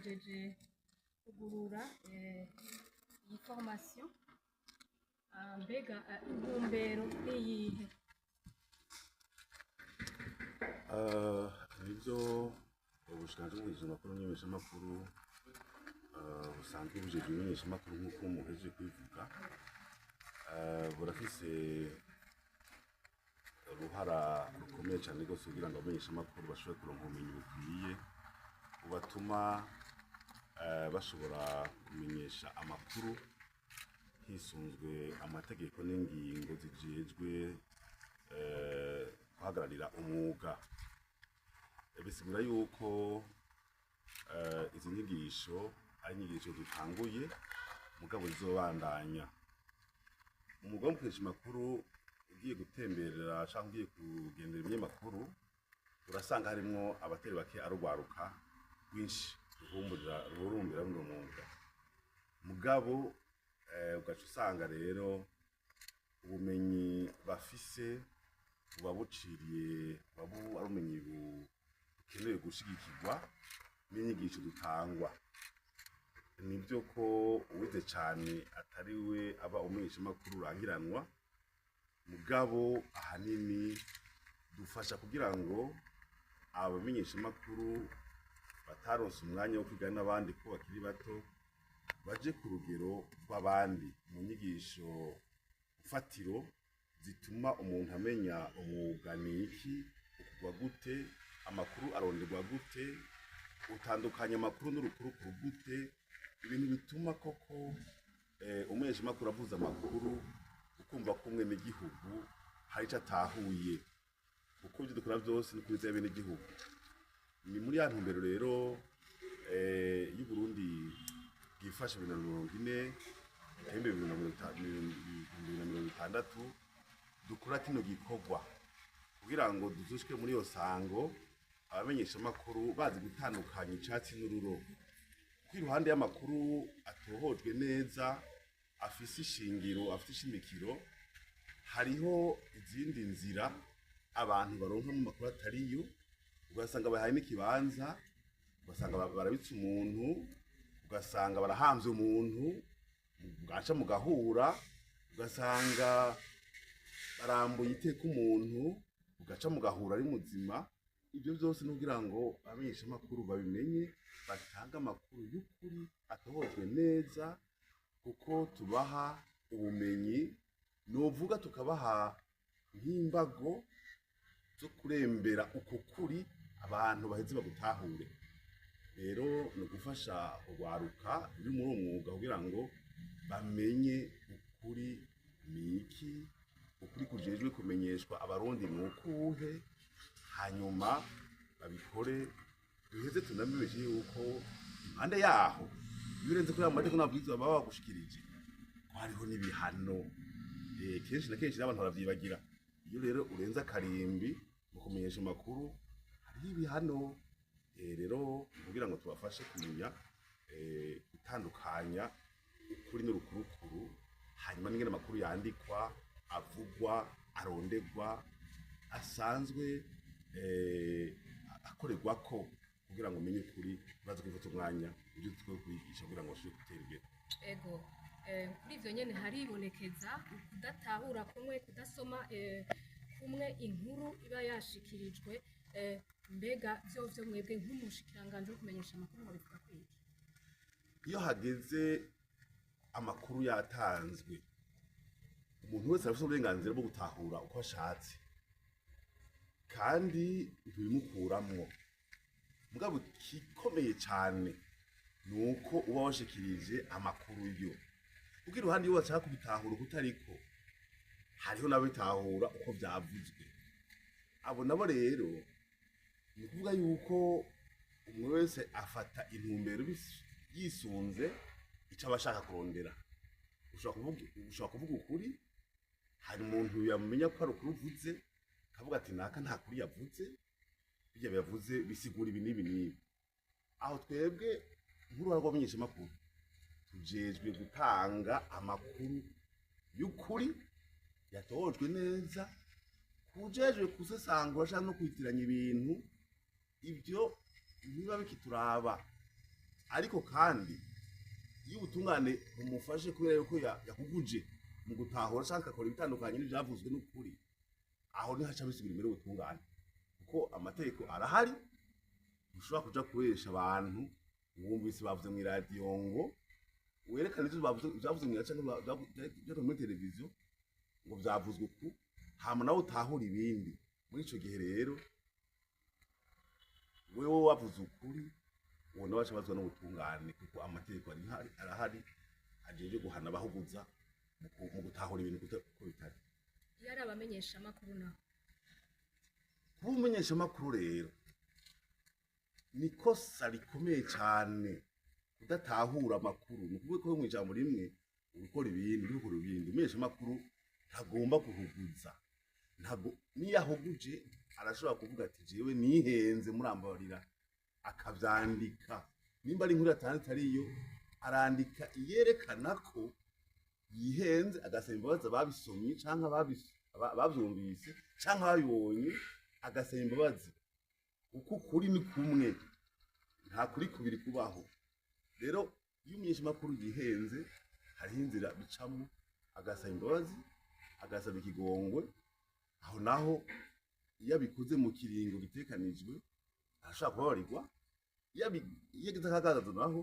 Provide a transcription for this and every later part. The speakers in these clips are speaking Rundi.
muhejeje kugurura iyi formation mbega intumbero niyihe? Nibyo ubushikiranganji bw'Imenyeshamakuru n'imenyeshamakuru busanzwe bujejwe imenyeshamakuru nk'uko muhejeje kubivuga, burafise uruhara rukomeye cyane rwose kugira ngo abamenyeshamakuru bashobore kuronka ubumenyi bukwiye bubatuma bashobora kumenyesha amakuru hisunzwe amategeko n'ingingo zijejwe guhagararira umwuga. Bisigura yuko izi nyigisho ari inyigisho zitanguye mugabo zizobandanya. Umwuga wo kumenyesha amakuru ugiye gutemberera cyangwa ugiye kugendera ibinyamakuru urasanga harimwo abatari bake arugwaruka rwinshi rurumbira runo mwuga, mugabo ugaca usanga rero ubumenyi bafise buba buciriye, buba ari ubumenyi bukenewe gushigikirwa n'inyigisho dutangwa. Nibyo ko uwize cyane atari we aba umumenyeshamakuru urangiranwa, mugabo ahanini dufasha kugira ngo abamenyeshamakuru bataronse umwanya wo kwiga n'abandi ko bakiri bato baje ku rugero rw'abandi mu nyigisho mfatiro zituma umuntu amenya umwuga niki, ukugwa gute, amakuru aronderwa gute, utandukanya amakuru n'urukurukuru gute, ibintu bituma koko umumenyeshamakuru avuze amakuru ukumva ko umwenegihugu hari icyo atahuye, kuko ibyo dukora byose ni kubiza abenegihugu. Ni muri ya ntumbero rero y'Uburundi bwifashe 2040 ihembe 2060 dukora kino gikorwa kugira ngo duzushwe muri iyo sango abamenyeshamakuru bazi gutandukanya icyatsi n'ururo, kuko iruhande y'amakuru atohojwe neza afise ishingiro, afite ishimikiro, hariho izindi nzira abantu baronka mu makuru atariyo, ugasanga bahaye n'ikibanza, ugasanga barabitse umuntu, ugasanga barahamvye umuntu, mugaca mugahura, ugasanga barambuye iteka umuntu, ugaca mugahura ari muzima. Ibyo byose nugira ngo abamenyeshamakuru babimenye, batanga amakuru y'ukuri atohojwe neza, kuko tubaha ubumenyi, novuga tukabaha nk'imbago zo kurembera uko kuri abantu baheze bagutahure. Rero ni ugufasha urwaruka ruri muri uwo mwuga kugira ngo bamenye ukuri niki, ukuri kujejwe kumenyeshwa abarundi ni ukuhe, hanyuma babikore. Duheze tunamenyeshe yuko impande yaho iyo urenze kuri amategeko n'amabwiriza baba bagushikirije ko hariho n'ibihano, kenshi na kenshi n'abantu baravyibagira. Iyo rero urenze akarimbi mu kumenyesha amakuru hariho ibihano. Rero kugira ngo tubafashe kumenya gutandukanya ukuri n'urukurukuru, hanyuma n'ingene amakuru yandikwa, avugwa, arondegwa, asanzwe akorerwako, kugira ngo umenye ukuri, uraza kwifata umwanya ibyo twe kwigisha kugira ngo bashobore gutera imbere. Ego kuri ivyo nyene haribonekeza kudatahura kumwe, kudasoma kumwe inkuru iba yashikirijwe. Mbega vyovyo mwebwe nk'umushikiranganji wo kumenyesha amakuru mubivuga kwiki? Iyo hageze amakuru yatanzwe, umuntu wese arafite uburenganzira bwo gutahura uko ashatse kandi ntibimukuramwo, mugabo igikomeye cyane ni uko uba washikirije amakuru yo, kuko iruhande iyo bashaka kubitahura uko utariko, hariho n'abitahura uko byavuzwe. Abo nabo rero ni ukuvuga yuko umwe wese afata intumbero yisunze icyo aba ashaka kurondera. Ushobora kuvuga ukuri, hari umuntu yamenya ko ari ukuri uvuze, akavuga ati naka nta kuri yavuze, bijya yavuze bisigura ibi n'ibi n'ibi. Aho twebwe nk'uruhara rw'abamenyeshamakuru tujejwe gutanga amakuru y'ukuri yatohojwe neza, kujejwe kusesangura cyangwa no kwitiranya ibintu, ibyo niba bikituraba ariko kandi iyo ubutungane bumufashe kubera yuko yahuguje mu gutahura cyangwa agakora ibitandukanye n'ibyavuzwe n'ukuri, aho ntihaca bisubira imbere y'ubutungane, kuko amategeko arahari. Ushobora kuja kubesha abantu wumvise bavuze mu radio ngo werekane ivyo bavuze mu radio cyangwa muri televiziyo ngo byavuzwe ku hama nawe utahura ibindi. Muri ico gihe rero wewe wavuze ukuri ubona bacabazwa n'ubutungane, kuko amategeko arahari ajeje guhana abahuguza mu gutahura ibintu ko bitari. Iyo ari abamenyesha amakuru naho, kuba umumenyesha amakuru rero ni kosa rikomeye cyane kudatahura amakuru. Ni ukuvuga ko mu ijambo rimwe ubikora ibindi ubikora ibindi. Umumenyesha amakuru ntagomba kuhuguza, niyo ahuguje arashobora kuvuga ati jewe nihenze murambabarira, akavyandika. Nimba ari inkuru yatanditse ariyo arandika yerekana ko yihenze, agasaba imbabazi ababisomye canke abavyumvise canke ababibonye, agasaba imbabazi. Uko ukuri ni kumwe, nta kuri kubiri kubaho. Rero iyo umumenyesha amakuru yihenze hariho inzira bicamo, agasaba imbabazi, agasaba ikigongwe. Aho naho iyo abikoze mu kiringo gitekanijwe arashobora kubabarirwa. Iyo ageze akagazo naho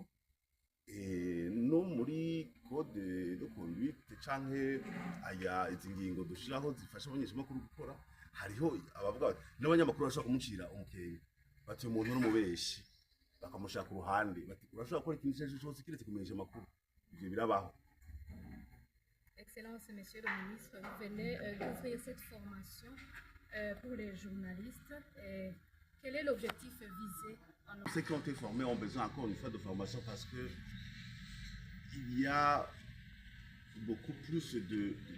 no muri code de conduite canke izi ngingo dushiraho zifasha abamenyesha amakuru gukora, hariho abavuga n'abanyamakuru bashobora kumucira umukenke bati umuntu n'umubeshi, bakamushaka ku ruhande bati urashobora gukora ikintu cyose cyose kiretse kumenyesha amakuru. Ivyo birabaho. Excellence, Monsieur le Ministre, vous venez d'ouvrir cette formation pour les journalistes. Quel est l'objectif visé? Ceux qui ont été formés ont besoin encore une fois de formation parce que il y a beaucoup plus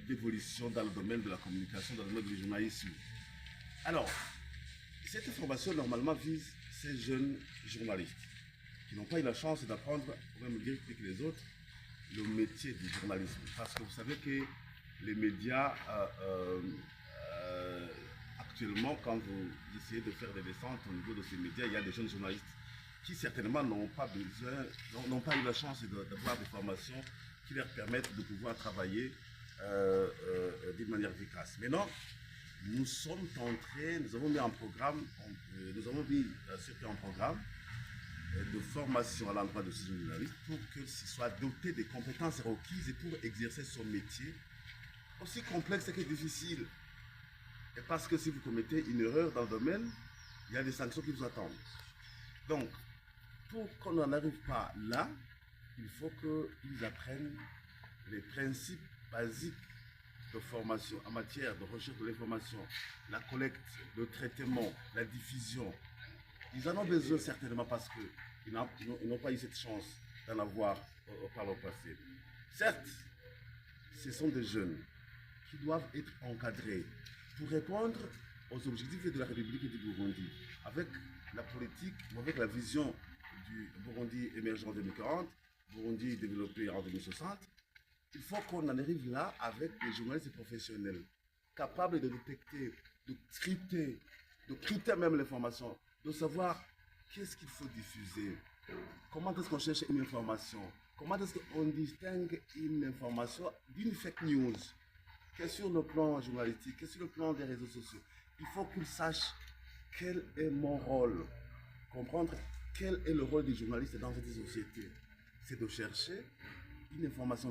d'évolution dans le domaine de la communication, dans le domaine du journalisme. Alors, cette formation normalement vise ces jeunes journalistes qui n'ont pas eu la chance d'apprendre, au même dire que les autres, le métier du journalisme. Parce que vous savez que les médias, actuellement, quand vous essayez de faire des descentes au niveau de ces médias, il y a des jeunes journalistes qui certainement n'ont pas besoin, n'ont pas eu la chance d'avoir des formations qui leur permettent de pouvoir travailler d'une manière efficace. Maintenant, nous sommes en train, nous avons mis en programme, nous avons mis surtout en programme de formation à l'endroit de ces journalistes pour qu'ils soient dotés des compétences requises et pour exercer son métier, aussi complexe que difficile. Et parce que si vous commettez une erreur dans le domaine, il y a des sanctions qui vous attendent. Donc, pour qu'on n'en arrive pas là, il faut qu'ils apprennent les principes basiques de formation en matière de recherche de l'information, la collecte, le traitement, la diffusion. Ils en ont besoin certainement parce qu'ils n'ont pas eu cette chance d'en avoir par le passé. Certes, ce sont des jeunes qui doivent être encadrés pour répondre aux objectifs de la République du Burundi, avec la politique, avec la vision du Burundi émergent en 2040, Burundi développé en 2060. Il faut qu'on en arrive là avec des journalistes professionnels, capables de détecter, de crypter même l'information, de savoir qu'est-ce qu'il faut diffuser, comment est-ce qu'on cherche une information, comment est-ce qu'on distingue une information d'une fake news, qu'est sur le plan journalistique, qu'est sur le plan des réseaux sociaux. Il faut qu'ils sachent quel est mon rôle, comprendre quel est le rôle des journalistes dans cette société. C'est de chercher une information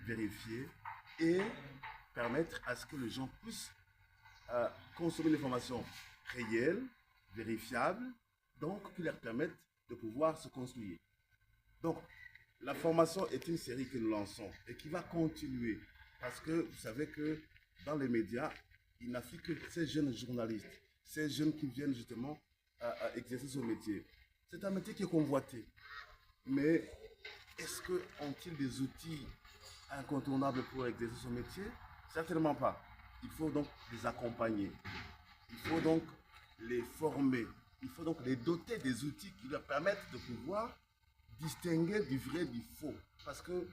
vérifiée et permettre à ce que les gens puissent consommer l'information réelle, vérifiable, donc qui leur permettent de pouvoir se construire. Donc, la formation est une série que nous lançons et qui va continuer parce que vous savez que dans les médias, il n'a fait que ces jeunes journalistes, ces jeunes qui viennent justement à exercer ce métier. C'est un métier qui est convoité, mais est-ce qu'ont-ils des outils incontournables pour exercer ce métier? Certainement pas. Il faut donc les accompagner. Il faut donc les former. Il faut donc les doter des outils qui leur permettent de pouvoir distinguer du vrai du faux. Parce que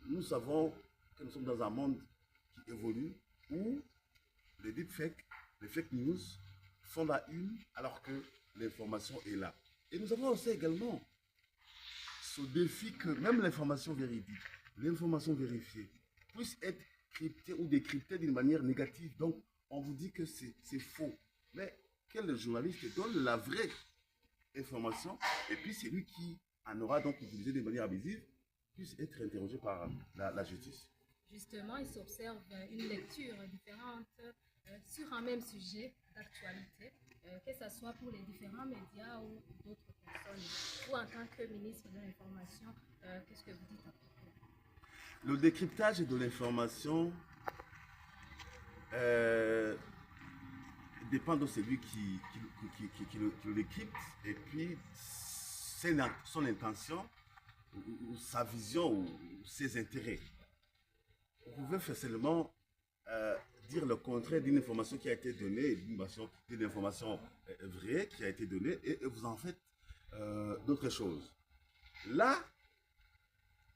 nous savons que nous sommes dans un monde qui évolue où les deepfakes, les fake news font la une alors que l'information est là. Et nous avons aussi également ce défi que même l'information véridique, l'information vérifiée, puisse être cryptée ou décryptée d'une manière négative. Donc, on vous dit que c'est faux. Mais quel journaliste donne la vraie information et puis c'est lui qui en aura donc utilisé de manière abusive puisse être interrogé par la justice. Justement, il s'observe une lecture différente sur un même sujet d'actualité, que ce soit pour les différents médias ou d'autres personnes. Vous, en tant que ministre de l'Information, qu'est-ce que vous dites à propos? Le décryptage de l'information dépend de celui qui le décrypte et puis son intention ou sa vision ou ses intérêts. Vous pouvez facilement dire le contraire d'une information qui a été donnée, d'une information vraie qui a été donnée, et vous en faites d'autres choses. Là,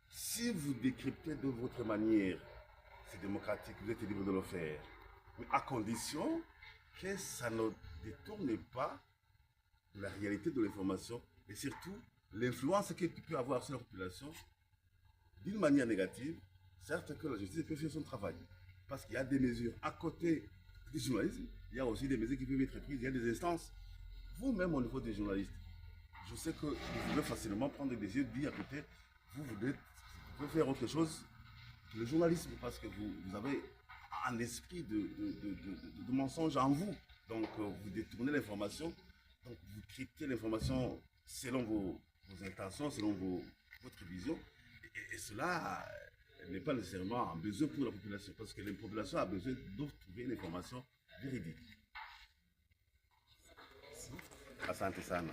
si vous décryptez de votre manière, c'est démocratique, vous êtes libre de le faire, mais à condition que ça ne détourne pas de la réalité de l'information et surtout l'influence que tu peux avoir sur la population d'une manière négative. Certes que la justice peut faire son travail, parce qu'il y a des mesures à côté du journalisme, il y a aussi des mesures qui peuvent être prises, il y a des instances. Vous-même au niveau des journalistes, je sais que vous pouvez facilement prendre des décisions, dire écoutez, vous pouvez faire autre chose que le journalisme, parce que vous avez un esprit de mensonge en vous. Donc vous détournez l'information, donc vous cryptez l'information selon vos intentions, selon votre vision, et cela n'est pas nécessairement un besoin pour la population, parce que la population a besoin de trouver l'information véridique. Asante sana.